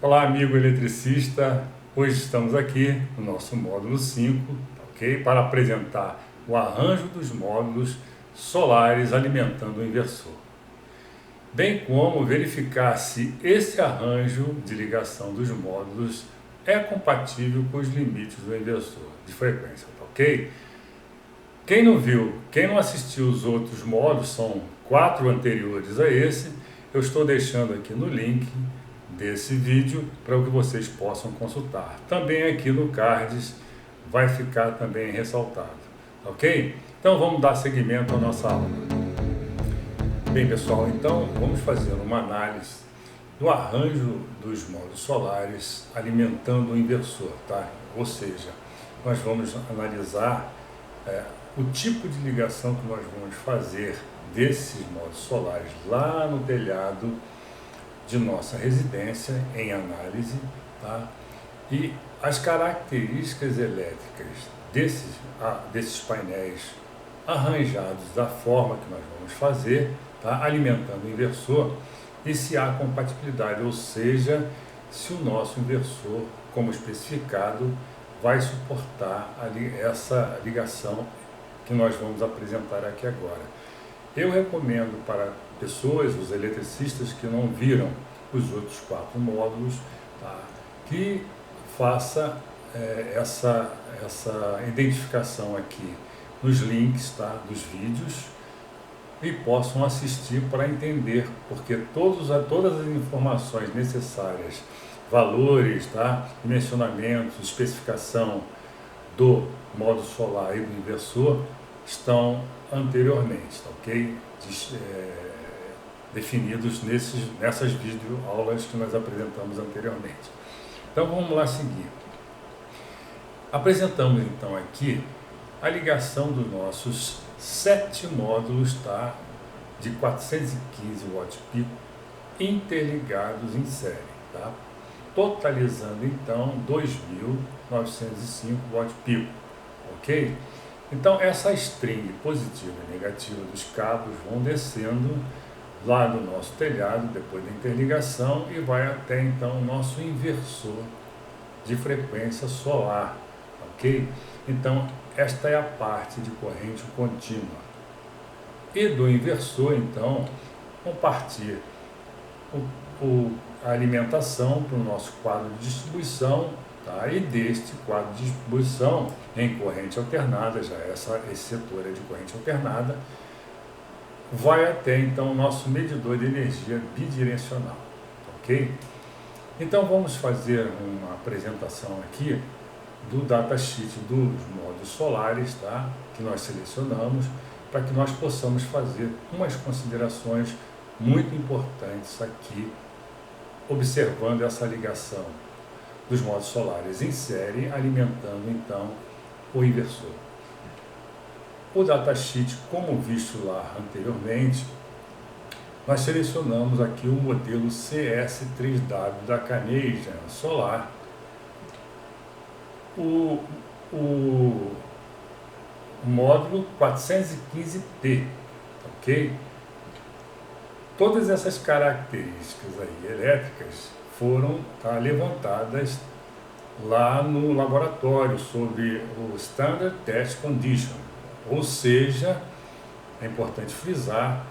Olá, amigo eletricista. Hoje estamos aqui no nosso módulo 5, ok? Para apresentar o arranjo dos módulos solares alimentando o inversor, bem como verificar se esse arranjo de ligação dos módulos é compatível com os limites do inversor de frequência, ok? Quem não viu, quem não assistiu os outros módulos, são 4 anteriores a esse, eu estou deixando aqui no link desse vídeo para que vocês possam consultar. Também aqui no cards vai ficar também ressaltado, ok? Então vamos dar seguimento à nossa aula. Bem, pessoal, então vamos fazer uma análise do arranjo dos módulos solares alimentando o inversor, tá? Ou seja, nós vamos analisar o tipo de ligação que nós vamos fazer desses módulos solares lá no telhado de nossa residência em análise, tá? E as características elétricas desses painéis arranjados da forma que nós vamos fazer, tá? Alimentando o inversor, e se há compatibilidade, ou seja, se o nosso inversor, como especificado, vai suportar essa ligação que nós vamos apresentar aqui agora. Eu recomendo para pessoas, os eletricistas que não viram os outros 4 módulos, tá, que faça essa identificação aqui nos links, tá, dos vídeos, e possam assistir para entender, porque todas as informações necessárias, valores, tá, dimensionamentos, especificação do módulo solar e do inversor estão anteriormente, ok? Definidos nessas videoaulas que nós apresentamos anteriormente. Então vamos lá seguir. Apresentamos então aqui a ligação dos nossos 7 módulos, tá, de 415 watts pico interligados em série, tá, totalizando então 2.905 watts pico, ok? Então essa string positiva e negativa dos cabos vão descendo lá do nosso telhado depois da interligação e vai até então o nosso inversor de frequência solar, ok? Então esta é a parte de corrente contínua. E do inversor então vão partir a alimentação para o nosso quadro de distribuição, tá? E deste quadro de distribuição em corrente alternada, já esse setor é de corrente alternada, vai até então o nosso medidor de energia bidirecional, ok? Então vamos fazer uma apresentação aqui do datasheet dos módulos solares, tá? Que nós selecionamos, para que nós possamos fazer umas considerações muito importantes aqui, observando essa ligação dos módulos solares em série, alimentando então o inversor. O datasheet, como visto lá anteriormente, nós selecionamos aqui o modelo CS3W da Canadian Solar, o módulo 415P, ok? Todas essas características aí elétricas foram levantadas lá no laboratório sobre o Standard Test Condition, ou seja, é importante frisar,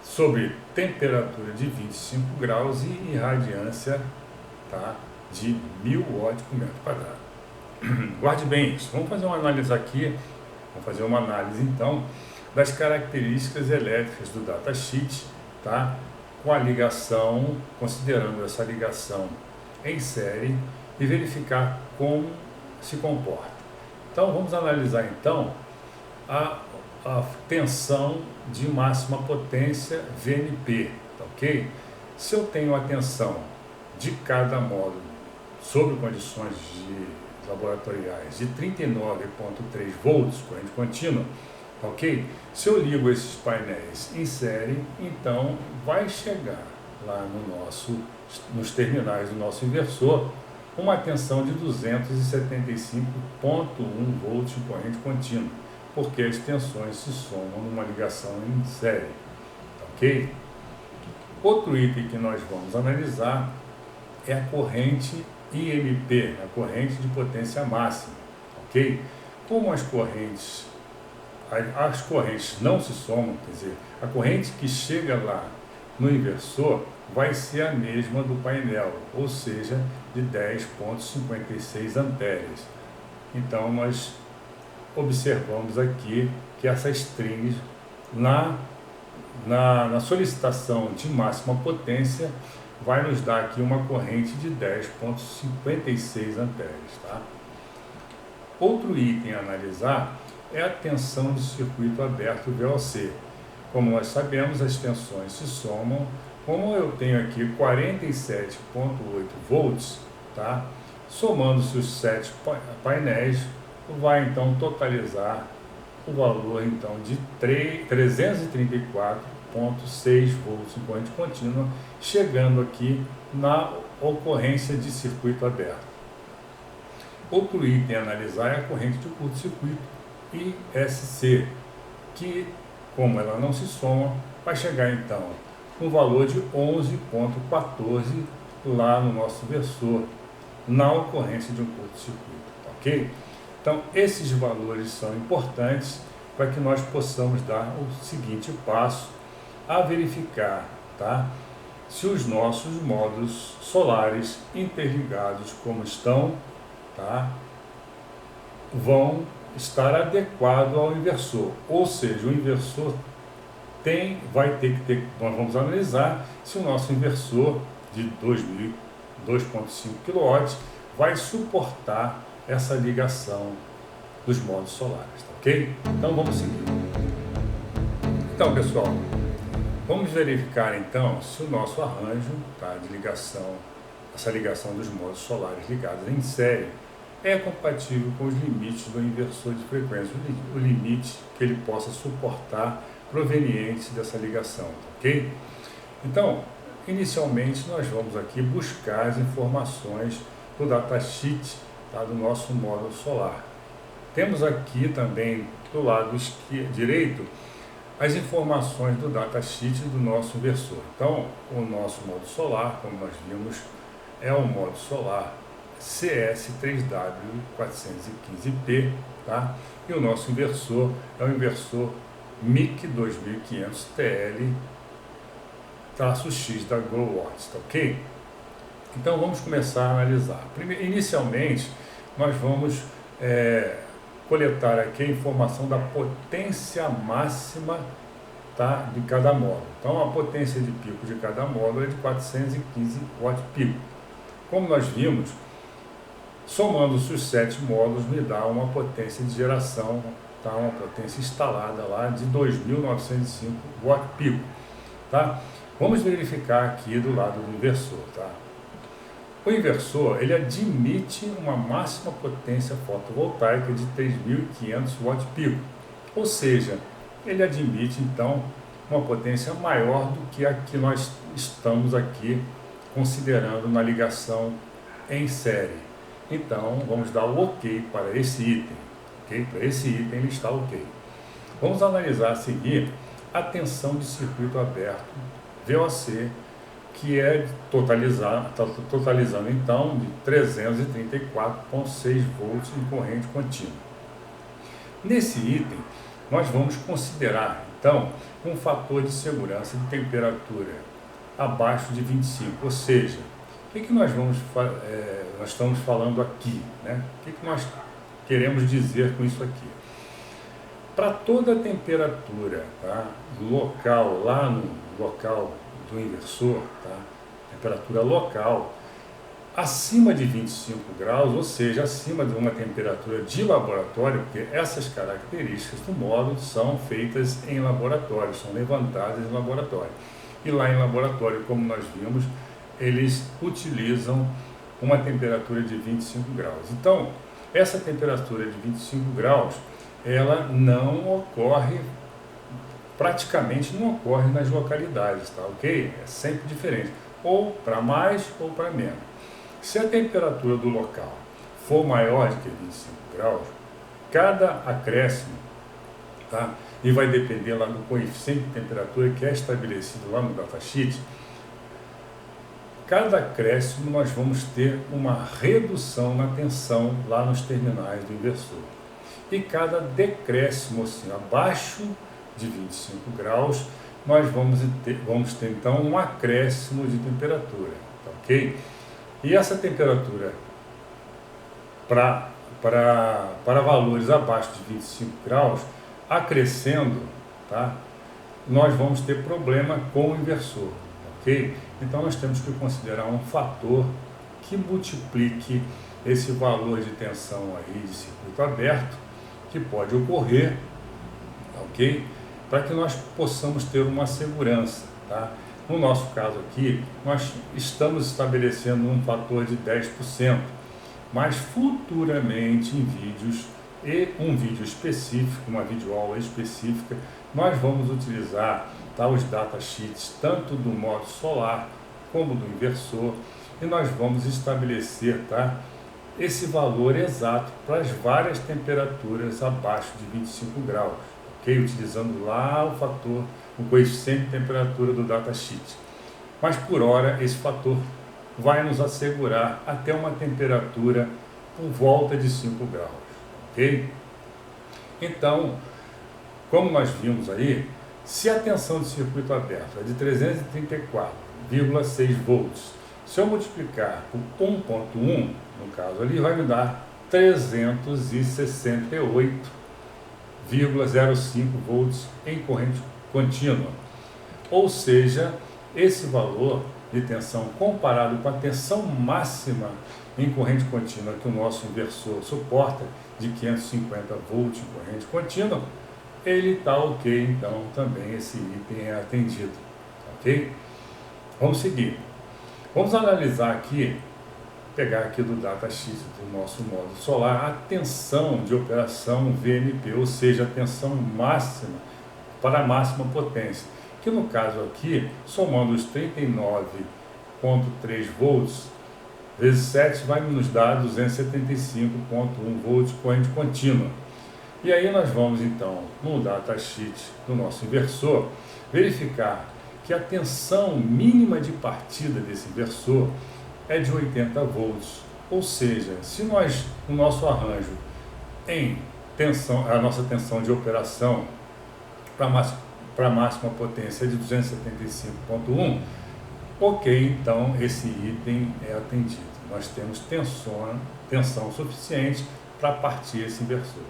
sobre temperatura de 25 graus e irradiância, tá, de 1000 watts por metro quadrado. Guarde bem isso. Vamos fazer uma análise aqui, então das características elétricas do datasheet, tá, com a ligação, considerando essa ligação em série e verificar como se comporta. Então vamos analisar então a tensão de máxima potência VMP, ok? Se eu tenho a tensão de cada módulo sob condições laboratoriais de 39,3 volts, corrente contínua, ok? Se eu ligo esses painéis em série, então vai chegar lá nos terminais do nosso inversor uma tensão de 275,1 volts de corrente contínua, porque as tensões se somam numa ligação em série, ok? Outro item que nós vamos analisar é a corrente IMP, a corrente de potência máxima, ok? Como as correntes não se somam, quer dizer, a corrente que chega lá no inversor vai ser a mesma do painel, ou seja, de 10,56 amperes. Então, nós observamos aqui que essa string, na solicitação de máxima potência, vai nos dar aqui uma corrente de 10,56 amperes. Tá? Outro item a analisar é a tensão de circuito aberto VOC. Como nós sabemos, as tensões se somam. Como eu tenho aqui 47,8 volts, tá? Somando-se os 7 painéis, vai então totalizar o valor então de 334,6 volts em corrente contínua, chegando aqui na ocorrência de circuito aberto. Outro item a analisar é a corrente de curto-circuito ISC, que, como ela não se soma, vai chegar então no valor de 11,14 lá no nosso inversor, na ocorrência de um curto-circuito, ok? Então, esses valores são importantes para que nós possamos dar o seguinte passo a verificar, tá? Se os nossos módulos solares interligados como estão, tá? Vão estar adequados ao inversor, ou seja, o inversor vai ter que ter, nós vamos analisar se o nosso inversor de 2,5 kW vai suportar essa ligação dos módulos solares, tá ok? Então vamos seguir. Então, pessoal, vamos verificar então se o nosso arranjo, tá, de ligação, essa ligação dos módulos solares ligados em série, é compatível com os limites do inversor de frequência, o limite que ele possa suportar provenientes dessa ligação, ok? Então, inicialmente nós vamos aqui buscar as informações do datasheet, tá, do nosso módulo solar. Temos aqui também do lado direito as informações do datasheet do nosso inversor. Então, o nosso módulo solar, como nós vimos, é o módulo solar CS3W415P, tá? E o nosso inversor é o inversor MIC 2500TL-X da GoWatts, tá ok? Então vamos começar a analisar. Inicialmente, nós vamos coletar aqui a informação da potência máxima, tá, de cada módulo. Então a potência de pico de cada módulo é de 415 watt-pico. Como nós vimos, somando-se os 7 módulos, me dá uma potência de geração, tá? Uma potência instalada lá de 2.905 watt-pico. Tá? Vamos verificar aqui do lado do inversor. Tá? O inversor ele admite uma máxima potência fotovoltaica de 3.500 watt-pico. Ou seja, ele admite então uma potência maior do que a que nós estamos aqui considerando na ligação em série. Então, vamos dar o OK para esse item. Okay? Para esse item ele está OK. Vamos analisar a seguir a tensão de circuito aberto VOC, que é totalizando então de 334,6 volts em corrente contínua. Nesse item, nós vamos considerar então um fator de segurança de temperatura abaixo de 25, ou seja, o que nós estamos falando aqui, né? O que nós queremos dizer com isso aqui? Para toda a temperatura, tá, local, lá no local do inversor, tá, temperatura local, acima de 25 graus, ou seja, acima de uma temperatura de laboratório, porque essas características do módulo são feitas em laboratório, são levantadas em laboratório. E lá em laboratório, como nós vimos, eles utilizam uma temperatura de 25 graus. Então, essa temperatura de 25 graus, ela não ocorre, praticamente não ocorre nas localidades, tá ok? É sempre diferente, ou para mais ou para menos. Se a temperatura do local for maior do que 25 graus, cada acréscimo, tá? E vai depender lá do coeficiente de temperatura que é estabelecido lá no datasheet, cada acréscimo nós vamos ter uma redução na tensão lá nos terminais do inversor. E cada decréscimo, assim, abaixo de 25 graus, nós vamos ter então um acréscimo de temperatura, tá, ok? E essa temperatura para valores abaixo de 25 graus, acrescendo, tá, nós vamos ter problema com o inversor, ok? Então nós temos que considerar um fator que multiplique esse valor de tensão aí de circuito aberto que pode ocorrer, ok? Para que nós possamos ter uma segurança, tá? No nosso caso aqui, nós estamos estabelecendo um fator de 10%, mas futuramente em vídeos e um vídeo específico, uma videoaula específica, nós vamos utilizar, tá, os datasheets tanto do modo solar como do inversor, e nós vamos estabelecer, tá, esse valor exato para as várias temperaturas abaixo de 25 graus, ok? Utilizando lá o fator, o coeficiente de temperatura do datasheet. Mas por hora esse fator vai nos assegurar até uma temperatura por volta de 5 graus, ok? Então, como nós vimos aí, se a tensão de circuito aberto é de 334,6 volts, se eu multiplicar por 1.1, no caso ali, vai me dar 368,05 volts em corrente contínua. Ou seja, esse valor de tensão comparado com a tensão máxima em corrente contínua que o nosso inversor suporta, de 550 volts em corrente contínua, ele está ok, então também esse item é atendido, ok? Vamos seguir. Vamos analisar aqui, pegar aqui do datasheet do nosso módulo solar, a tensão de operação VMP, ou seja, a tensão máxima para a máxima potência, que no caso aqui, somando os 39,3 volts, vezes 7 vai nos dar 275,1 volts corrente contínua. E aí nós vamos então, no datasheet do nosso inversor, verificar que a tensão mínima de partida desse inversor é de 80 volts. Ou seja, se nós, no nosso arranjo, em tensão, a nossa tensão de operação para a máxima potência é de 275,1, ok, então esse item é atendido. Nós temos tensão suficiente para partir esse inversor.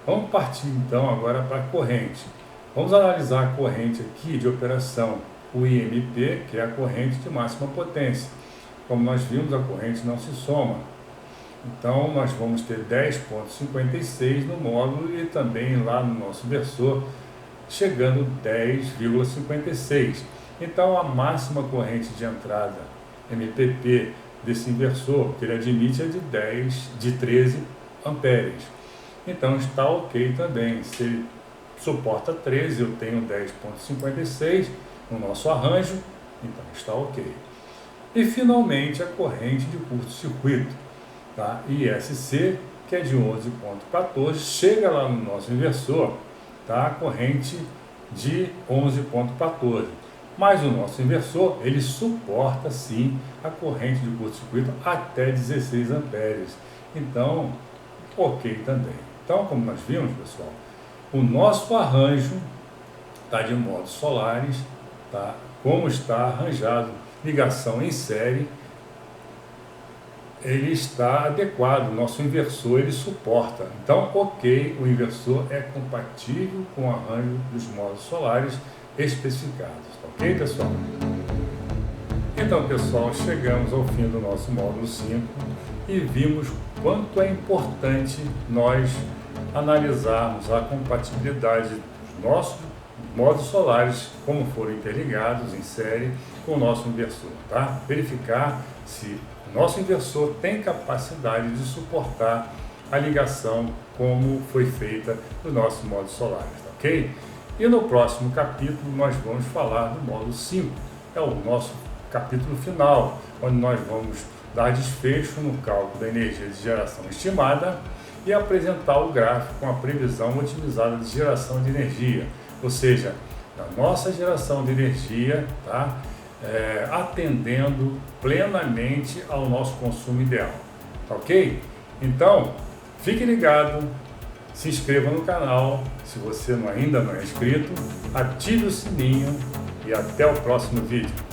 Vamos partir então agora para a corrente. Vamos analisar a corrente aqui de operação, o IMP, que é a corrente de máxima potência. Como nós vimos, a corrente não se soma. Então nós vamos ter 10,56 no módulo e também lá no nosso inversor, chegando 10,56. Então a máxima corrente de entrada MPP desse inversor que ele admite é de 13 amperes. Então está ok também. Se ele suporta 13, eu tenho 10,56 no nosso arranjo, então está ok. E finalmente a corrente de curto-circuito, tá? ISC, que é de 11,14, chega lá no nosso inversor, tá? A corrente de 11,14. Mas o nosso inversor, ele suporta sim a corrente de curto-circuito até 16 amperes. Então, ok também. Então, como nós vimos, pessoal, o nosso arranjo está de modos solares, tá? Como está arranjado, ligação em série, ele está adequado, o nosso inversor ele suporta. Então, ok, o inversor é compatível com o arranjo dos modos solares especificados, ok, pessoal? Então, pessoal, chegamos ao fim do nosso módulo 5 e vimos quanto é importante nós analisarmos a compatibilidade dos nossos modos solares, como foram interligados em série com o nosso inversor, tá? Verificar se o nosso inversor tem capacidade de suportar a ligação como foi feita no nosso modos solares, tá, ok? E no próximo capítulo nós vamos falar do módulo 5, é o nosso capítulo final, onde nós vamos dar desfecho no cálculo da energia de geração estimada e apresentar o gráfico com a previsão otimizada de geração de energia, ou seja, a nossa geração de energia, tá? atendendo plenamente ao nosso consumo ideal, tá ok? Então, fique ligado, se inscreva no canal, se você ainda não é inscrito, ative o sininho e até o próximo vídeo.